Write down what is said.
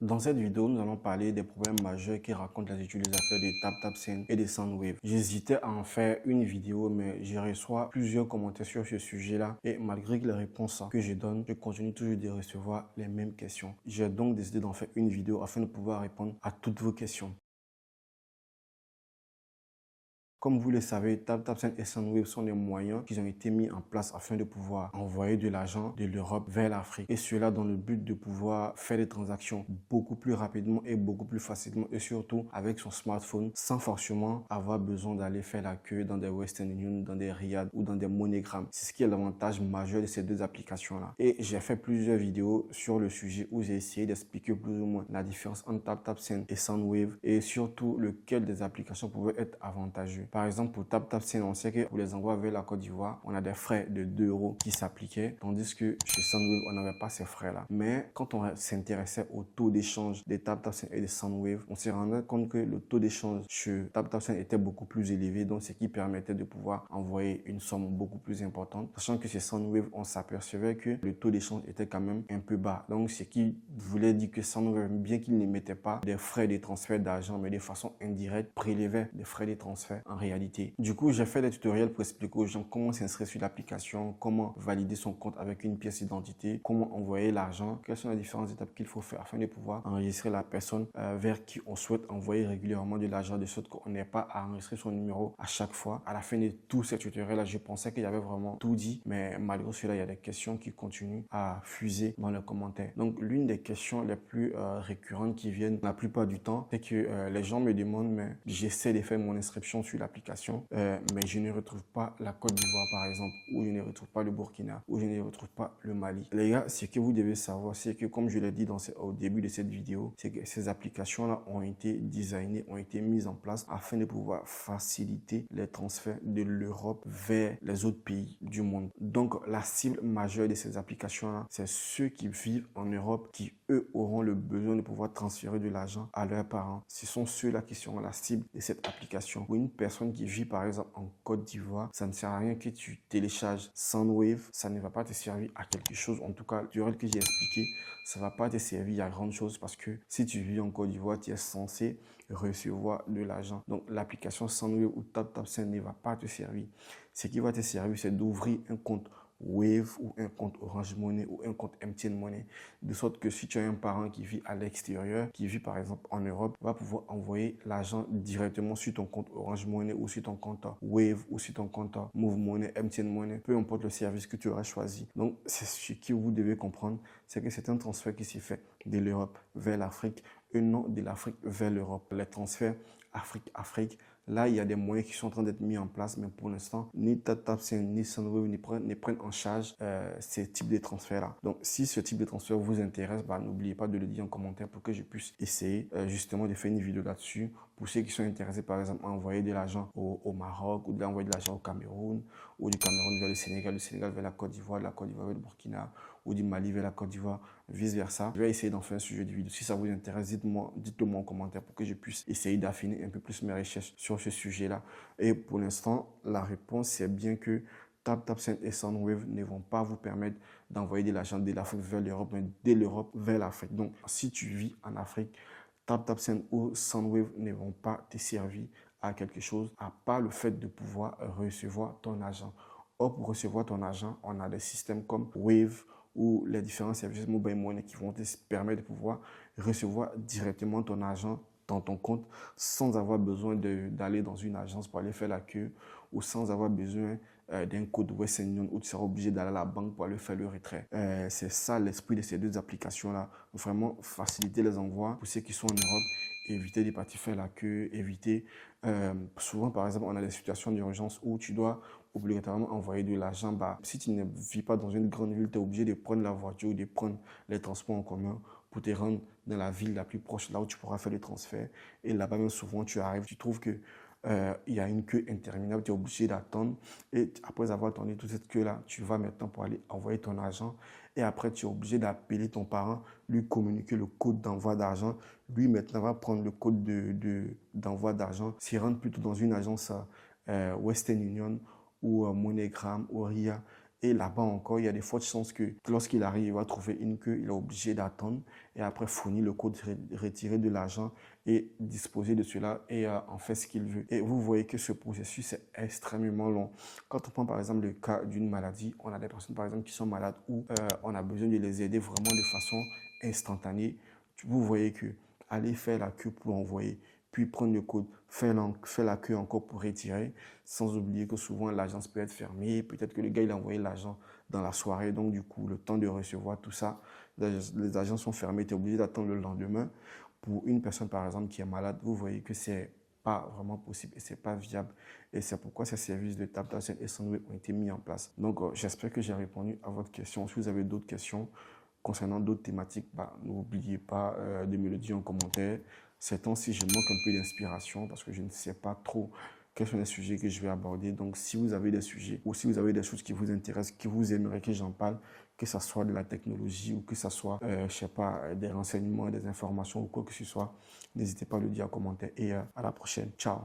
Dans cette vidéo, nous allons parler des problèmes majeurs qui racontent les utilisateurs de TapTapSend et de Soundwave. J'hésitais à en faire une vidéo, mais je reçois plusieurs commentaires sur ce sujet-là et malgré les réponses que je donne, je continue toujours de recevoir les mêmes questions. J'ai donc décidé d'en faire une vidéo afin de pouvoir répondre à toutes vos questions. Comme vous le savez, TapTapSend et Soundwave sont des moyens qui ont été mis en place afin de pouvoir envoyer de l'argent de l'Europe vers l'Afrique. Et cela dans le but de pouvoir faire des transactions beaucoup plus rapidement et beaucoup plus facilement et surtout avec son smartphone sans forcément avoir besoin d'aller faire la queue dans des Western Union, dans des Riyad ou dans des MoneyGram. C'est ce qui est l'avantage majeur de ces deux applications-là. Et j'ai fait plusieurs vidéos sur le sujet où j'ai essayé d'expliquer plus ou moins la différence entre TapTapSend et Soundwave et surtout lequel des applications pouvait être avantageux. Par exemple, pour TapTapSend, on sait que pour les envois vers la Côte d'Ivoire, on a des frais de 2 € qui s'appliquaient, tandis que chez Soundwave, on n'avait pas ces frais-là. Mais quand on s'intéressait au taux d'échange des TapTapSend et des Soundwave, on s'est rendu compte que le taux d'échange chez TapTapSend était beaucoup plus élevé, donc ce qui permettait de pouvoir envoyer une somme beaucoup plus importante. Sachant que chez Soundwave, on s'apercevait que le taux d'échange était quand même un peu bas. Donc, ce qui voulait dire que Soundwave, bien qu'il n'émettait pas des frais de transfert d'argent, mais de façon indirecte, prélevait des frais de transfert en réalité. Du coup, j'ai fait des tutoriels pour expliquer aux gens comment s'inscrire sur l'application, comment valider son compte avec une pièce d'identité, comment envoyer l'argent, quelles sont les différentes étapes qu'il faut faire afin de pouvoir enregistrer la personne vers qui on souhaite envoyer régulièrement de l'argent, de sorte qu'on n'ait pas à enregistrer son numéro à chaque fois. À la fin de tous ces tutoriels-là, je pensais qu'il y avait vraiment tout dit, mais malgré cela, il y a des questions qui continuent à fuser dans les commentaires. Donc, l'une des questions les plus récurrentes qui viennent la plupart du temps, c'est que les gens me demandent, mais j'essaie de faire mon inscription sur l'application, mais je ne retrouve pas la Côte d'Ivoire par exemple, ou je ne retrouve pas le Burkina, ou je ne retrouve pas le Mali. Les gars, ce que vous devez savoir, c'est que comme je l'ai dit au début de cette vidéo, c'est que ces applications-là ont été designées, ont été mises en place afin de pouvoir faciliter les transferts de l'Europe vers les autres pays du monde. Donc, la cible majeure de ces applications-là, c'est ceux qui vivent en Europe, qui eux auront le besoin de pouvoir transférer de l'argent à leurs parents. Ce sont ceux-là qui seront la cible de cette application. Pour une personne qui vit par exemple en Côte d'Ivoire, ça ne sert à rien que tu télécharges Soundwave, ça ne va pas te servir à quelque chose. En tout cas, durant que j'ai expliqué, ça ne va pas te servir à grande chose parce que si tu vis en Côte d'Ivoire, tu es censé recevoir de l'argent. Donc, l'application Soundwave ou TapTapSend ne va pas te servir. Ce qui va te servir, c'est d'ouvrir un compte Wave ou un compte Orange Money ou un compte MTN Money. De sorte que si tu as un parent qui vit à l'extérieur, qui vit par exemple en Europe, va pouvoir envoyer l'argent directement sur ton compte Orange Money ou sur ton compte Wave ou sur ton compte Move Money, MTN Money, peu importe le service que tu auras choisi. Donc, c'est ce que vous devez comprendre, c'est que c'est un transfert qui s'est fait de l'Europe vers l'Afrique et non de l'Afrique vers l'Europe. Les transferts Afrique-Afrique, là, il y a des moyens qui sont en train d'être mis en place, mais pour l'instant, ni TapTapSend ni Soundwave ne prennent en charge ces types de transferts-là. Donc, si ce type de transfert vous intéresse, n'oubliez pas de le dire en commentaire pour que je puisse essayer justement de faire une vidéo là-dessus. Pour ceux qui sont intéressés, par exemple, à envoyer de l'argent au Maroc ou d'envoyer de l'argent au Cameroun, ou du Cameroun vers le Sénégal vers la Côte d'Ivoire, la Côte d'Ivoire vers le Burkina, ou du Mali vers la Côte d'Ivoire, vice-versa. Je vais essayer d'en faire un sujet de vidéo. Si ça vous intéresse, dites-le moi en commentaire pour que je puisse essayer d'affiner un peu plus mes recherches sur ce sujet-là. Et pour l'instant, la réponse, c'est bien que TapTapSend et Soundwave ne vont pas vous permettre d'envoyer de l'argent de l'Afrique vers l'Europe, mais de l'Europe vers l'Afrique. Donc, si tu vis en Afrique, TapTapSend ou Soundwave ne vont pas te servir à quelque chose, à part le fait de pouvoir recevoir ton argent. Or, pour recevoir ton argent, on a des systèmes comme Wave ou les différents services mobile money qui vont te permettre de pouvoir recevoir directement ton argent dans ton compte sans avoir besoin d'aller dans une agence pour aller faire la queue ou sans avoir besoin d'un code Western Union où tu seras obligé d'aller à la banque pour aller faire le retrait. C'est ça l'esprit de ces deux applications-là. Vraiment faciliter les envois pour ceux qui sont en Europe, éviter de partir faire la queue, éviter... souvent, par exemple, on a des situations d'urgence où tu dois obligatoirement envoyer de l'argent. Si tu ne vis pas dans une grande ville, tu es obligé de prendre la voiture ou de prendre les transports en commun pour te rendre dans la ville la plus proche, là où tu pourras faire le transfert. Et là-bas, même souvent, tu arrives, tu trouves que il y a une queue interminable, tu es obligé d'attendre. Et après avoir attendu toute cette queue-là, tu vas maintenant pour aller envoyer ton argent. Et après, tu es obligé d'appeler ton parent, lui communiquer le code d'envoi d'argent. Lui, maintenant, va prendre le code d'envoi d'argent, s'y rendre plutôt dans une agence Western Union ou MoneyGram ou RIA Et là-bas encore, il y a des fortes chances que lorsqu'il arrive, il va trouver une queue, il est obligé d'attendre et après fournir le code, retirer de l'argent et disposer de cela et en faire ce qu'il veut. Et vous voyez que ce processus est extrêmement long. Quand on prend par exemple le cas d'une maladie, on a des personnes par exemple qui sont malades où on a besoin de les aider vraiment de façon instantanée. Vous voyez que aller faire la queue pour envoyer, puis prendre le code, faire la queue encore pour retirer, sans oublier que souvent l'agence peut être fermée, peut-être que le gars il a envoyé l'argent dans la soirée, donc du coup le temps de recevoir tout ça, les agences sont fermées, tu es obligé d'attendre le lendemain. Pour une personne par exemple qui est malade, vous voyez que c'est pas vraiment possible et c'est pas viable. Et c'est pourquoi ces services de TapTap et SendWave ont été mis en place. Donc j'espère que j'ai répondu à votre question. Si vous avez d'autres questions concernant d'autres thématiques, n'oubliez pas de me le dire en commentaire. Ces temps-ci, je manque un peu d'inspiration parce que je ne sais pas trop quels sont les sujets que je vais aborder. Donc, si vous avez des sujets ou si vous avez des choses qui vous intéressent, que vous aimeriez que j'en parle, que ce soit de la technologie ou que ce soit, je sais pas, des renseignements, des informations ou quoi que ce soit, n'hésitez pas à le dire en commentaire. Et à la prochaine. Ciao.